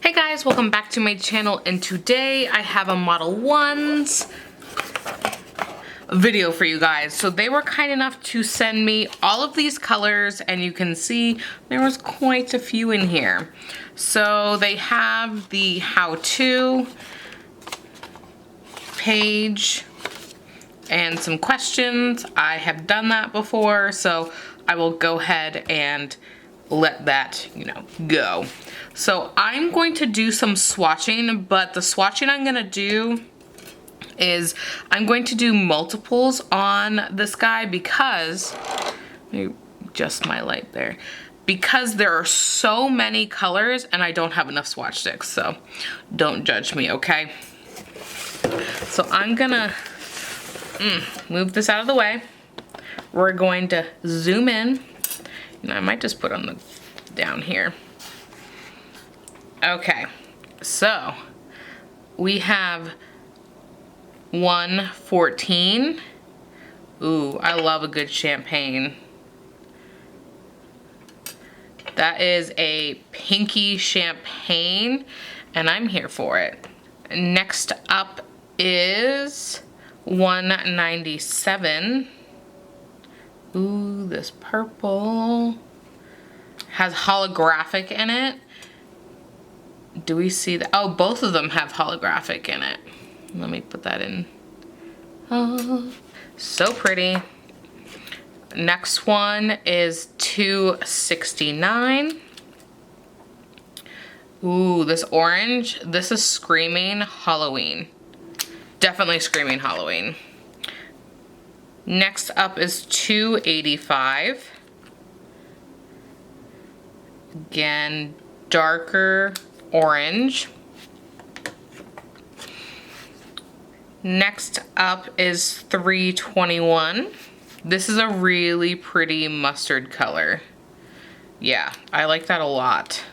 Hey guys, welcome back to my channel, and today I have a Modelones video for you guys. So they were kind enough to send me all of these colors, and you can see there was quite a few in here. So they have the how-to page and some questions. I have done that before, so I will go ahead and let that, go. So I'm going to do some swatching, but the swatching I'm gonna do is I'm going to do multiples on this guy because, let me adjust my light there, because there are so many colors and I don't have enough swatch sticks, so don't judge me, okay? So I'm gonna move this out of the way. We're going to zoom in. I might just put on the down here. Okay, so we have 114. Ooh, I love a good champagne. That is a pinky champagne, and I'm here for it. Next up is 197. Ooh, this purple has holographic in it. Do we see that? Oh, both of them have holographic in it. Let me put that in. Oh, so pretty. Next one is 269. Ooh, this orange. This is screaming Halloween. Definitely screaming Halloween. Next up is 285. Again, darker orange. Next up is 321. This is a really pretty mustard color. Yeah, I like that a lot.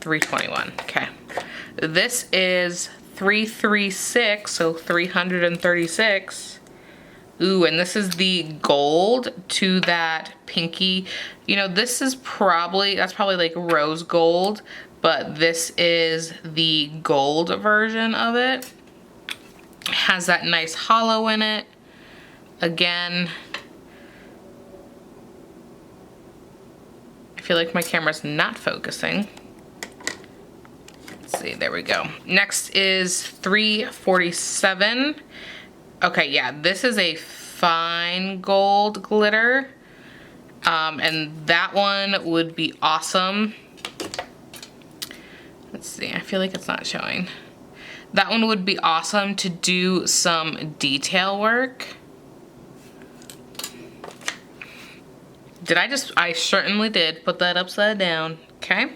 321, okay. This is 336, so 336. Ooh, and this is the gold to that pinky. This is probably, that's probably like rose gold, but this is the gold version of it. It has that nice hollow in it. Again, I feel like my camera's not focusing. Let's see, there we go. Next is 347. Okay, yeah, this is a fine gold glitter, and that one would be awesome. Let's see, I feel like it's not showing. That one would be awesome to do some detail work. I certainly did put that upside down, okay?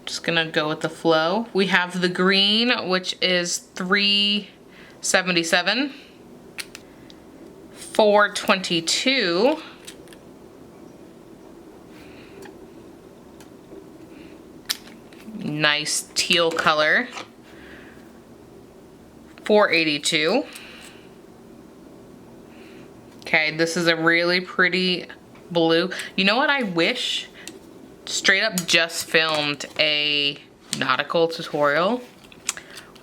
Just gonna go with the flow. We have the green, which is 377. 422. Nice teal color. 482. Okay, this is a really pretty blue. You know what I wish? Straight up just filmed a nautical tutorial.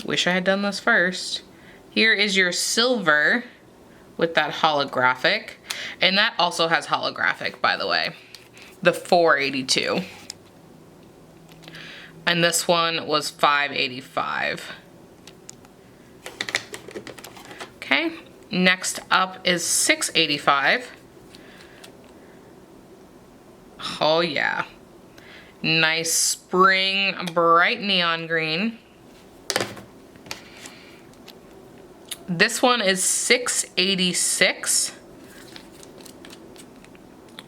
Wish I had done this first. Here is your silver with that holographic, and that also has holographic, by the way, the 482, and this one was 585. Okay, next up is 685. Oh yeah, nice spring bright neon green. This one is 686.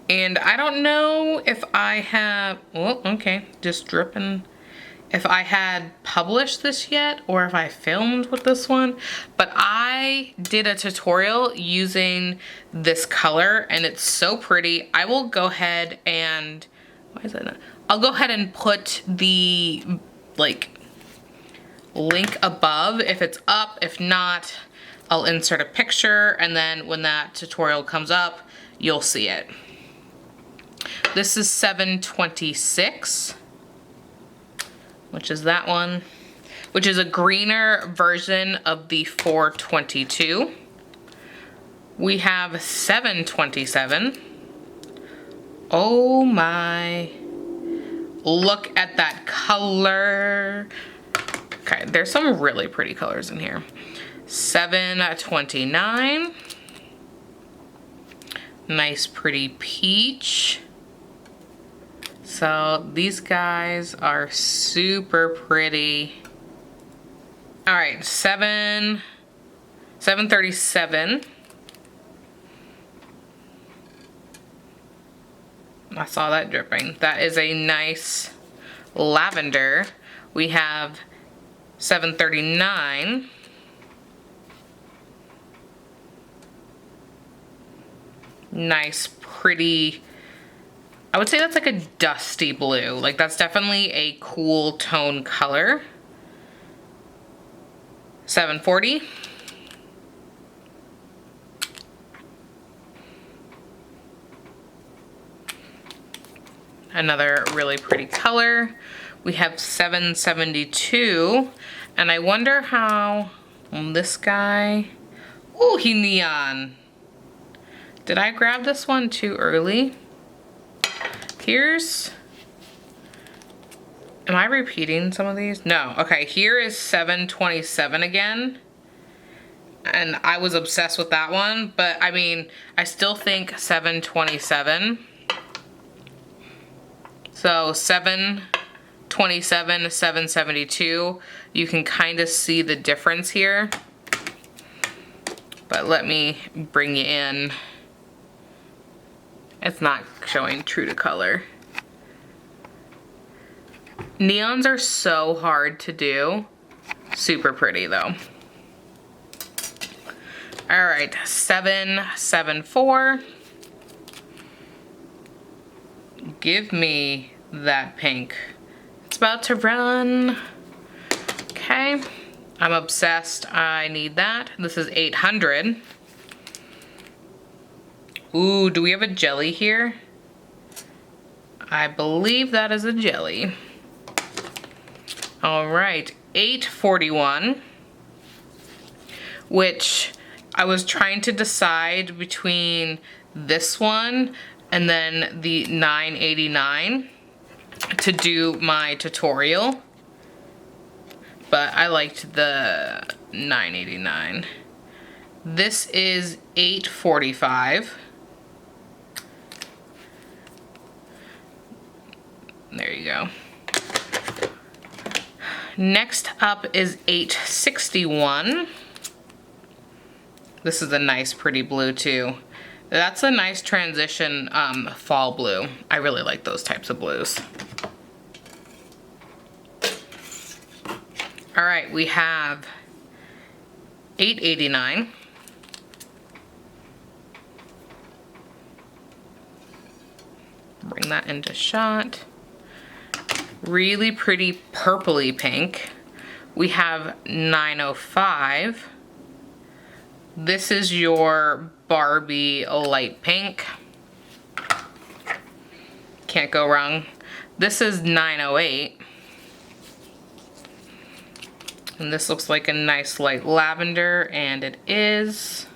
And I don't know if I have, oh, okay, just dripping. If I had published this yet or if I filmed with this one, but I did a tutorial using this color and it's so pretty. I will go ahead and, why is that not? I'll go ahead and put the link above if it's up. If not, I'll insert a picture, and then when that tutorial comes up, you'll see it. This is 726. which is that one, which is a greener version of the 422. We have 727. Oh my, look at that color. Okay, there's some really pretty colors in here. 729. Nice pretty peach. So these guys are super pretty. All right, 737. I saw that dripping. That is a nice lavender. We have 739. Nice, pretty, I would say that's like a dusty blue. Like that's definitely a cool tone color. 740. Another really pretty color. We have 772, and I wonder how this guy, oh, he neon. Did I grab this one too early? Here's, am I repeating some of these? No, okay, here is 727 again. And I was obsessed with that one, but I mean, I still think 727. So 727, 772, you can kind of see the difference here. But let me bring you in. It's not showing true to color. Neons are so hard to do. Super pretty though. All right, 774. Give me that pink. It's about to run. Okay, I'm obsessed. I need that. This is 800. Ooh, do we have a jelly here? I believe that is a jelly. All right, 841, which I was trying to decide between this one and then the 989 to do my tutorial, but I liked the 989. This is 845. There you go. Next up is 861. This is a nice pretty blue too. That's a nice transition fall blue. I really like those types of blues. All right, we have 889. Bring that into shot. Really pretty purpley pink. We have 905. This is your Barbie light pink. Can't go wrong. This is 908. And this looks like a nice light lavender, and it is.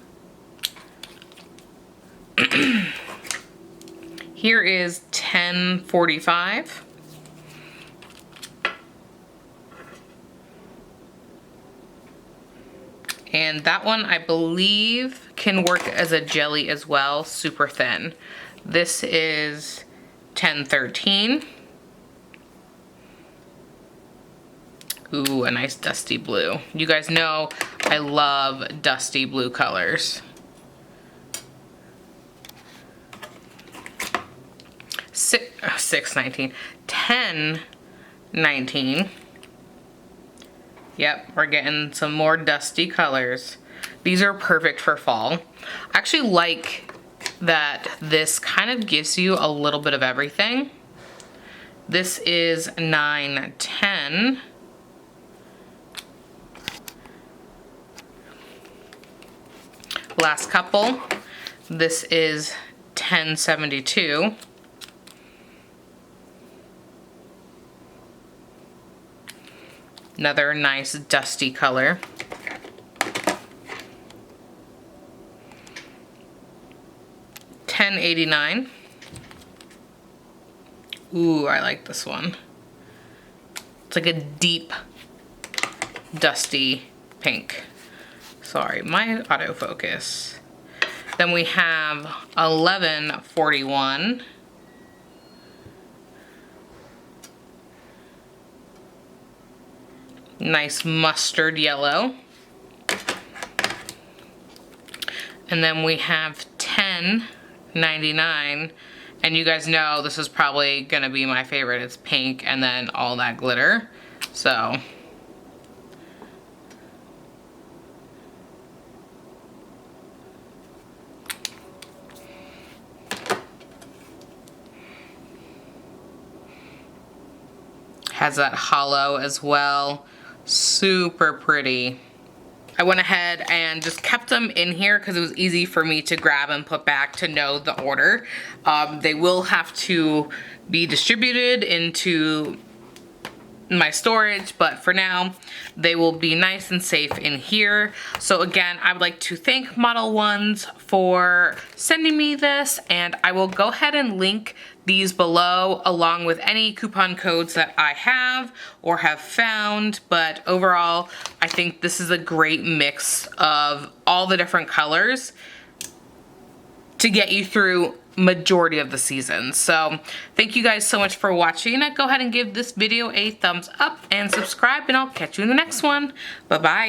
Here is 1045. And that one, I believe, can work as a jelly as well, super thin. This is 1013. Ooh, a nice dusty blue. You guys know I love dusty blue colors. 619, 1019. Yep, we're getting some more dusty colors. These are perfect for fall. I actually like that this kind of gives you a little bit of everything. This is 910. Last couple. This is 1072. Another nice dusty color. $10.89. Ooh, I like this one. It's like a deep, dusty pink. Sorry, my autofocus. Then we have $11.41. Nice mustard yellow. And then we have $10.99. And you guys know this is probably gonna be my favorite. It's pink and then all that glitter. So. Has that hollow as well. Super pretty. I went ahead and just kept them in here because it was easy for me to grab and put back to know the order. They will have to be distributed into my storage, but for now they will be nice and safe in here. So again, I would like to thank Model Ones for sending me this, and I will go ahead and link these below along with any coupon codes that I have or have found. But overall, I think this is a great mix of all the different colors to get you through majority of the season. So thank you guys so much for watching. Go ahead and give this video a thumbs up and subscribe, and I'll catch you in the next one. Bye bye.